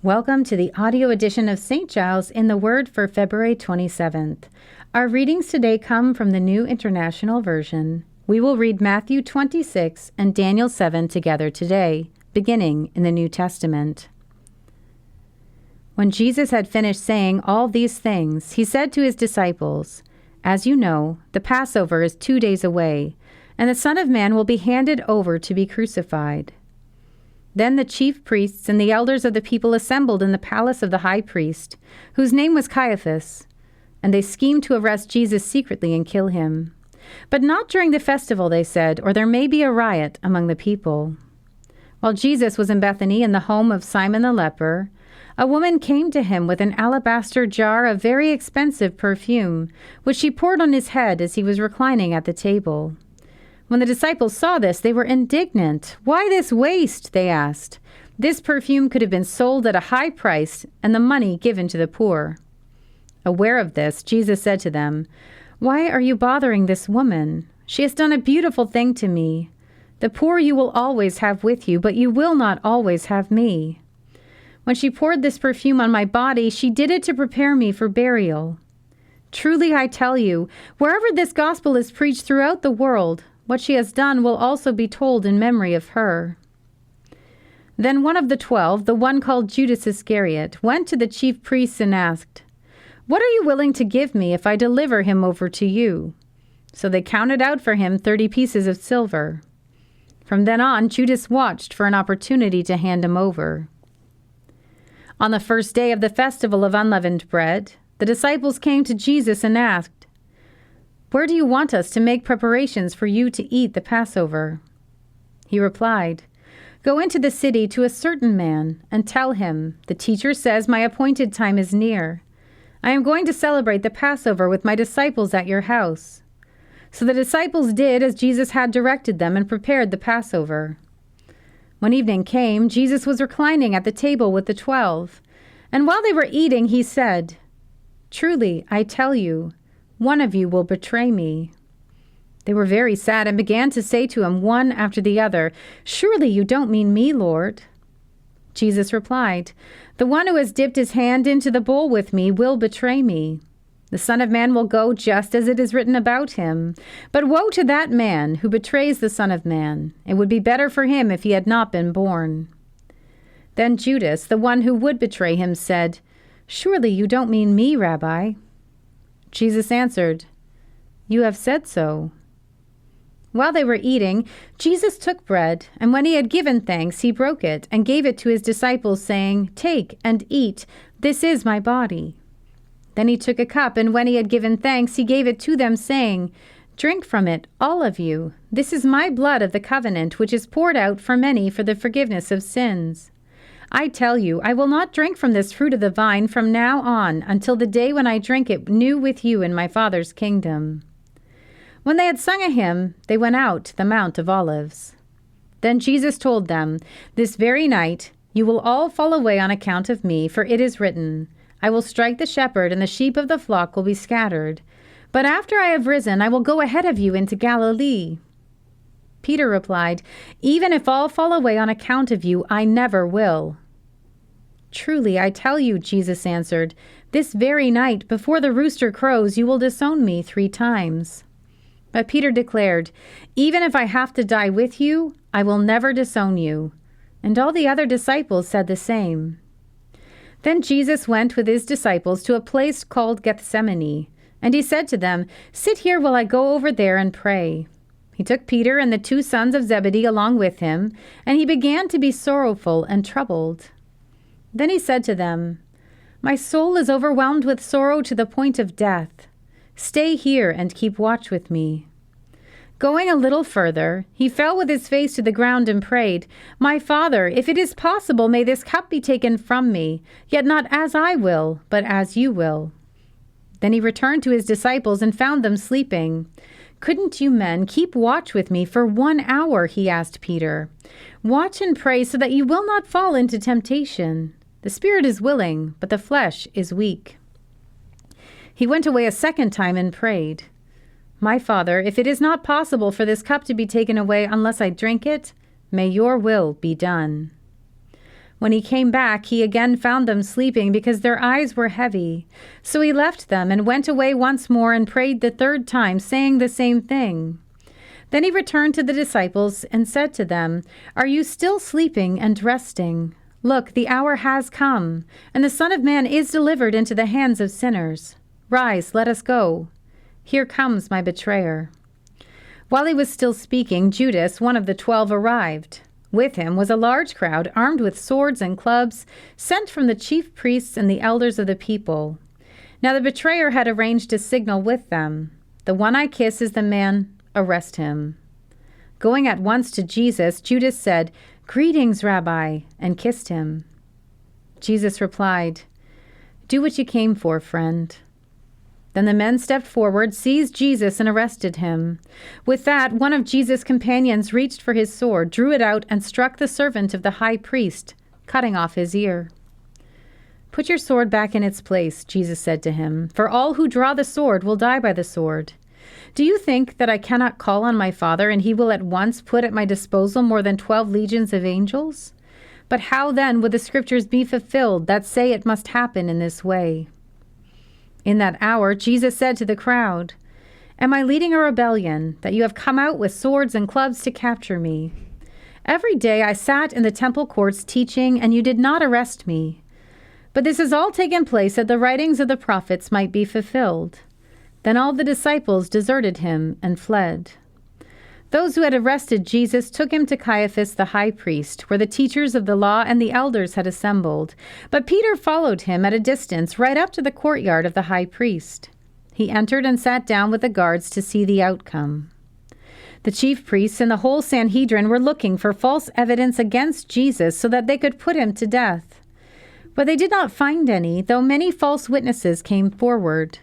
Welcome to the audio edition of St. Giles in the Word for February 27th. Our readings today come from the New International Version. We will read Matthew 26 and Daniel 7 together today, beginning in the New Testament. When Jesus had finished saying all these things, he said to his disciples, "As you know, the Passover is 2 days away, and the Son of Man will be handed over to be crucified." Then the chief priests and the elders of the people assembled in the palace of the high priest, whose name was Caiaphas, and they schemed to arrest Jesus secretly and kill him. But not during the festival, they said, or there may be a riot among the people. While Jesus was in Bethany in the home of Simon the leper, a woman came to him with an alabaster jar of very expensive perfume, which she poured on his head as he was reclining at the table. When the disciples saw this, they were indignant. "Why this waste?" they asked. "This perfume could have been sold at a high price and the money given to the poor." Aware of this, Jesus said to them, "Why are you bothering this woman? She has done a beautiful thing to me. The poor you will always have with you, but you will not always have me. When she poured this perfume on my body, she did it to prepare me for burial. Truly I tell you, wherever this gospel is preached throughout the world, what she has done will also be told in memory of her." Then one of the 12, the one called Judas Iscariot, went to the chief priests and asked, "What are you willing to give me if I deliver him over to you?" So they counted out for him 30 pieces of silver. From then on, Judas watched for an opportunity to hand him over. On the first day of the festival of unleavened bread, the disciples came to Jesus and asked, "Where do you want us to make preparations for you to eat the Passover?" He replied, "Go into the city to a certain man and tell him, 'The teacher says my appointed time is near. I am going to celebrate the Passover with my disciples at your house.'" So the disciples did as Jesus had directed them and prepared the Passover. When evening came, Jesus was reclining at the table with the 12, and while they were eating, he said, "Truly, I tell you, one of you will betray me." They were very sad and began to say to him one after the other, "Surely you don't mean me, Lord." Jesus replied, "The one who has dipped his hand into the bowl with me will betray me. The Son of Man will go just as it is written about him. But woe to that man who betrays the Son of Man. It would be better for him if he had not been born." Then Judas, the one who would betray him, said, "Surely you don't mean me, Rabbi." Jesus answered, "You have said so." While they were eating, Jesus took bread, and when he had given thanks, he broke it and gave it to his disciples, saying, "Take and eat, this is my body." Then he took a cup, and when he had given thanks, he gave it to them, saying, "Drink from it, all of you. This is my blood of the covenant, which is poured out for many for the forgiveness of sins. I tell you, I will not drink from this fruit of the vine from now on until the day when I drink it new with you in my Father's kingdom." When they had sung a hymn, they went out to the Mount of Olives. Then Jesus told them, "This very night you will all fall away on account of me, for it is written, 'I will strike the shepherd, and the sheep of the flock will be scattered.' But after I have risen, I will go ahead of you into Galilee." Peter replied, "Even if all fall away on account of you, I never will." "Truly, I tell you," Jesus answered, "this very night, before the rooster crows, you will disown me 3 times." But Peter declared, "Even if I have to die with you, I will never disown you." And all the other disciples said the same. Then Jesus went with his disciples to a place called Gethsemane, and he said to them, "Sit here while I go over there and pray." He took Peter and the 2 sons of Zebedee along with him, and he began to be sorrowful and troubled. Then he said to them, "My soul is overwhelmed with sorrow to the point of death. Stay here and keep watch with me." Going a little further, he fell with his face to the ground and prayed, "My Father, if it is possible, may this cup be taken from me, yet not as I will, but as you will." Then he returned to his disciples and found them sleeping. "Couldn't you men keep watch with me for 1 hour?" he asked Peter. "Watch and pray so that you will not fall into temptation. The spirit is willing, but the flesh is weak." He went away a second time and prayed, "My Father, if it is not possible for this cup to be taken away unless I drink it, may your will be done." When he came back, he again found them sleeping because their eyes were heavy. So he left them and went away once more and prayed the third time, saying the same thing. Then he returned to the disciples and said to them, "Are you still sleeping and resting? Look, the hour has come, and the Son of Man is delivered into the hands of sinners. Rise, let us go. Here comes my betrayer." While he was still speaking, Judas, one of the 12, arrived. With him was a large crowd armed with swords and clubs, sent from the chief priests and the elders of the people. Now the betrayer had arranged a signal with them. "The one I kiss is the man. Arrest him." Going at once to Jesus, Judas said, "Greetings, Rabbi," and kissed him. Jesus replied, "Do what you came for, friend." Then the men stepped forward, seized Jesus, and arrested him. With that, one of Jesus' companions reached for his sword, drew it out, and struck the servant of the high priest, cutting off his ear. "Put your sword back in its place," Jesus said to him, "for all who draw the sword will die by the sword. Do you think that I cannot call on my Father, and he will at once put at my disposal more than 12 legions of angels? But how then would the scriptures be fulfilled that say it must happen in this way?" In that hour, Jesus said to the crowd, "Am I leading a rebellion, that you have come out with swords and clubs to capture me? Every day I sat in the temple courts teaching, and you did not arrest me. But this has all taken place that the writings of the prophets might be fulfilled." Then all the disciples deserted him and fled. Those who had arrested Jesus took him to Caiaphas the high priest, where the teachers of the law and the elders had assembled. But Peter followed him at a distance right up to the courtyard of the high priest. He entered and sat down with the guards to see the outcome. The chief priests and the whole Sanhedrin were looking for false evidence against Jesus so that they could put him to death. But they did not find any, though many false witnesses came forward.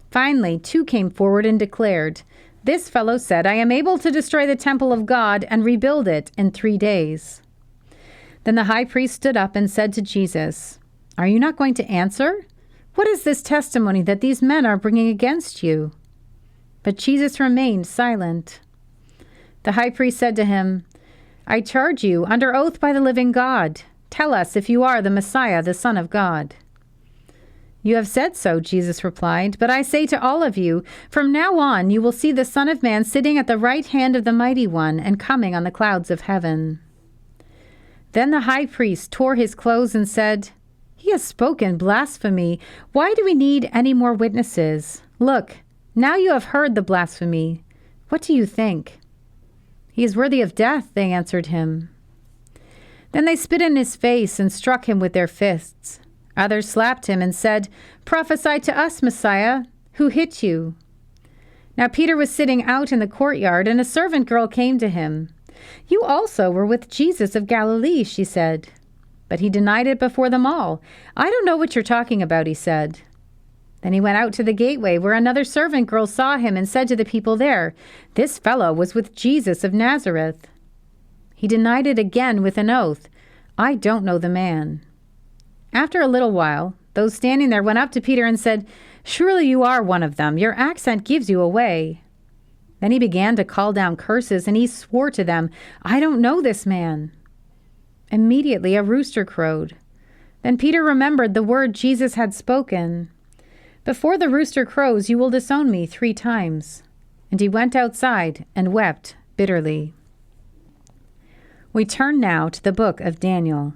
Finally, 2 came forward and declared, "This fellow said, 'I am able to destroy the temple of God and rebuild it in 3 days.'" Then the high priest stood up and said to Jesus, "Are you not going to answer? What is this testimony that these men are bringing against you?" But Jesus remained silent. The high priest said to him, "I charge you under oath by the living God. Tell us if you are the Messiah, the Son of God." "You have said so," Jesus replied, "but I say to all of you, from now on you will see the Son of Man sitting at the right hand of the Mighty One and coming on the clouds of heaven." Then the high priest tore his clothes and said, "He has spoken blasphemy. Why do we need any more witnesses? Look, now you have heard the blasphemy. What do you think?" "He is worthy of death," they answered him. Then they spit in his face and struck him with their fists. Others slapped him and said, "Prophesy to us, Messiah. Who hit you?" Now Peter was sitting out in the courtyard, and a servant girl came to him. "You also were with Jesus of Galilee," she said. But he denied it before them all. "I don't know what you're talking about," he said. Then he went out to the gateway, where another servant girl saw him and said to the people there, "This fellow was with Jesus of Nazareth." He denied it again with an oath, "I don't know the man." After a little while, those standing there went up to Peter and said, "Surely you are one of them. Your accent gives you away." Then he began to call down curses, and he swore to them, "I don't know this man." Immediately a rooster crowed. Then Peter remembered the word Jesus had spoken, "Before the rooster crows, you will disown me 3 times." And he went outside and wept bitterly. We turn now to the book of Daniel.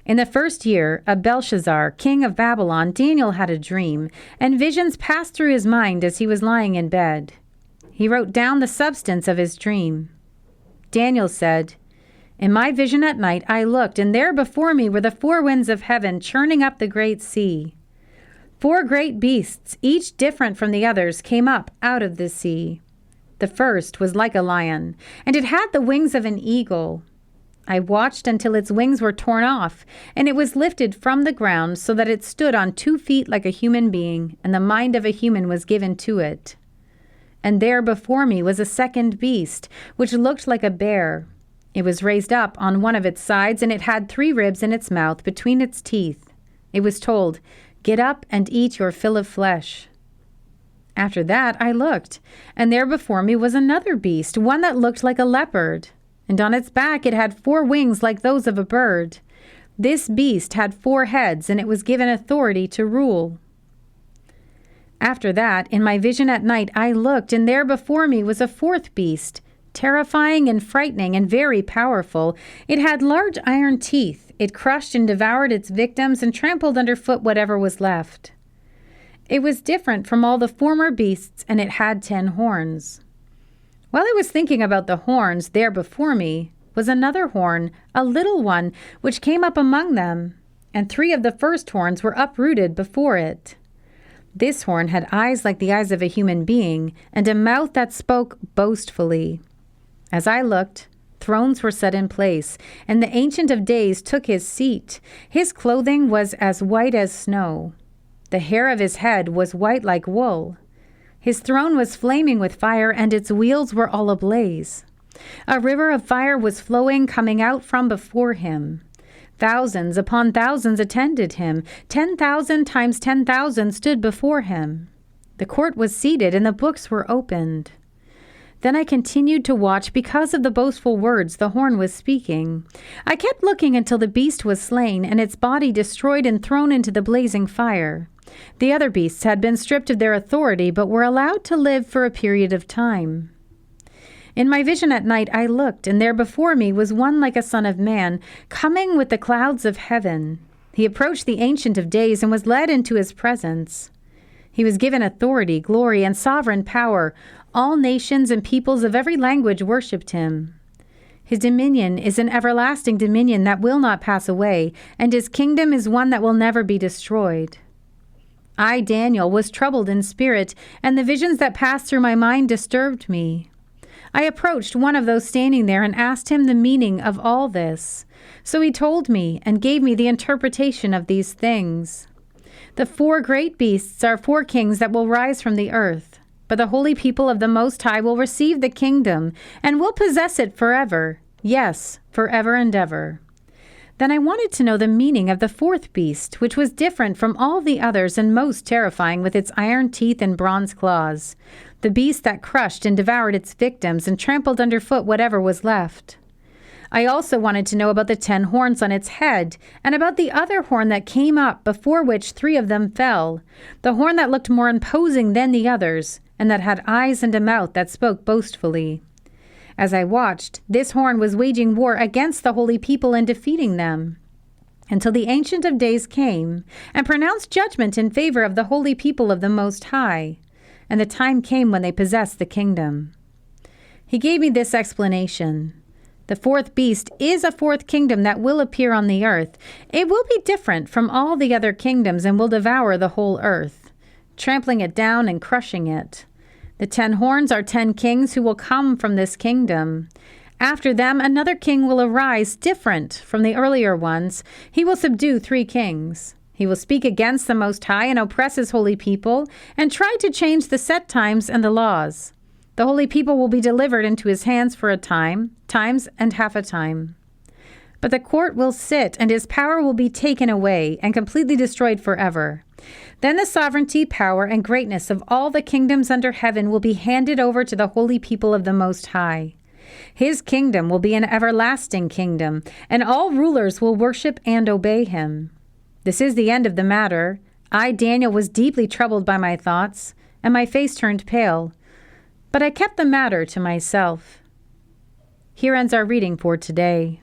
In the 1st year of Belshazzar, king of Babylon, Daniel had a dream, and visions passed through his mind as he was lying in bed. He wrote down the substance of his dream. Daniel said, "In my vision at night I looked, and there before me were the 4 winds of heaven churning up the great sea. 4 great beasts, each different from the others, came up out of the sea. The first was like a lion, and it had the wings of an eagle. I watched until its wings were torn off, and it was lifted from the ground so that it stood on 2 feet like a human being, and the mind of a human was given to it. And there before me was a second beast, which looked like a bear. It was raised up on one of its sides, and it had 3 ribs in its mouth between its teeth. It was told, 'Get up and eat your fill of flesh.' After that I looked, and there before me was another beast, one that looked like a leopard. and on its back it had 4 wings like those of a bird. This beast had 4 heads, and it was given authority to rule. After that, in my vision at night, I looked, and there before me was a 4th beast, terrifying and frightening and very powerful. It had large iron teeth. It crushed and devoured its victims and trampled underfoot whatever was left. It was different from all the former beasts, and it had 10 horns. While I was thinking about the horns, there before me was another horn, a little one, which came up among them, and 3 of the first horns were uprooted before it. This horn had eyes like the eyes of a human being, and a mouth that spoke boastfully. As I looked, thrones were set in place, and the Ancient of Days took his seat. His clothing was as white as snow. The hair of his head was white like wool. His throne was flaming with fire, and its wheels were all ablaze. A river of fire was flowing, coming out from before him. Thousands upon thousands attended him. 10,000 times 10,000 stood before him. The court was seated, and the books were opened. Then I continued to watch because of the boastful words the horn was speaking. I kept looking until the beast was slain, and its body destroyed and thrown into the blazing fire. The other beasts had been stripped of their authority, but were allowed to live for a period of time. In my vision at night I looked, and there before me was one like a son of man, coming with the clouds of heaven. He approached the Ancient of Days and was led into his presence. He was given authority, glory, and sovereign power. All nations and peoples of every language worshipped him. His dominion is an everlasting dominion that will not pass away, and his kingdom is one that will never be destroyed. I, Daniel, was troubled in spirit, and the visions that passed through my mind disturbed me. I approached one of those standing there and asked him the meaning of all this. So he told me and gave me the interpretation of these things. The 4 great beasts are 4 kings that will rise from the earth, but the holy people of the Most High will receive the kingdom and will possess it forever. Yes, forever and ever. Then I wanted to know the meaning of the 4th beast, which was different from all the others and most terrifying with its iron teeth and bronze claws, the beast that crushed and devoured its victims and trampled underfoot whatever was left. I also wanted to know about the 10 horns on its head, and about the other horn that came up, before which 3 of them fell, the horn that looked more imposing than the others, and that had eyes and a mouth that spoke boastfully. As I watched, this horn was waging war against the holy people and defeating them, until the Ancient of Days came and pronounced judgment in favor of the holy people of the Most High, and the time came when they possessed the kingdom. He gave me this explanation. The 4th beast is a 4th kingdom that will appear on the earth. It will be different from all the other kingdoms and will devour the whole earth, trampling it down and crushing it. The 10 horns are 10 kings who will come from this kingdom. After them, another king will arise, different from the earlier ones. He will subdue 3 kings. He will speak against the Most High and oppress his holy people, and try to change the set times and the laws. The holy people will be delivered into his hands for a time, times and half a time. But the court will sit, and his power will be taken away and completely destroyed forever. Then the sovereignty, power, and greatness of all the kingdoms under heaven will be handed over to the holy people of the Most High. His kingdom will be an everlasting kingdom, and all rulers will worship and obey him. This is the end of the matter. I, Daniel, was deeply troubled by my thoughts, and my face turned pale. But I kept the matter to myself. Here ends our reading for today.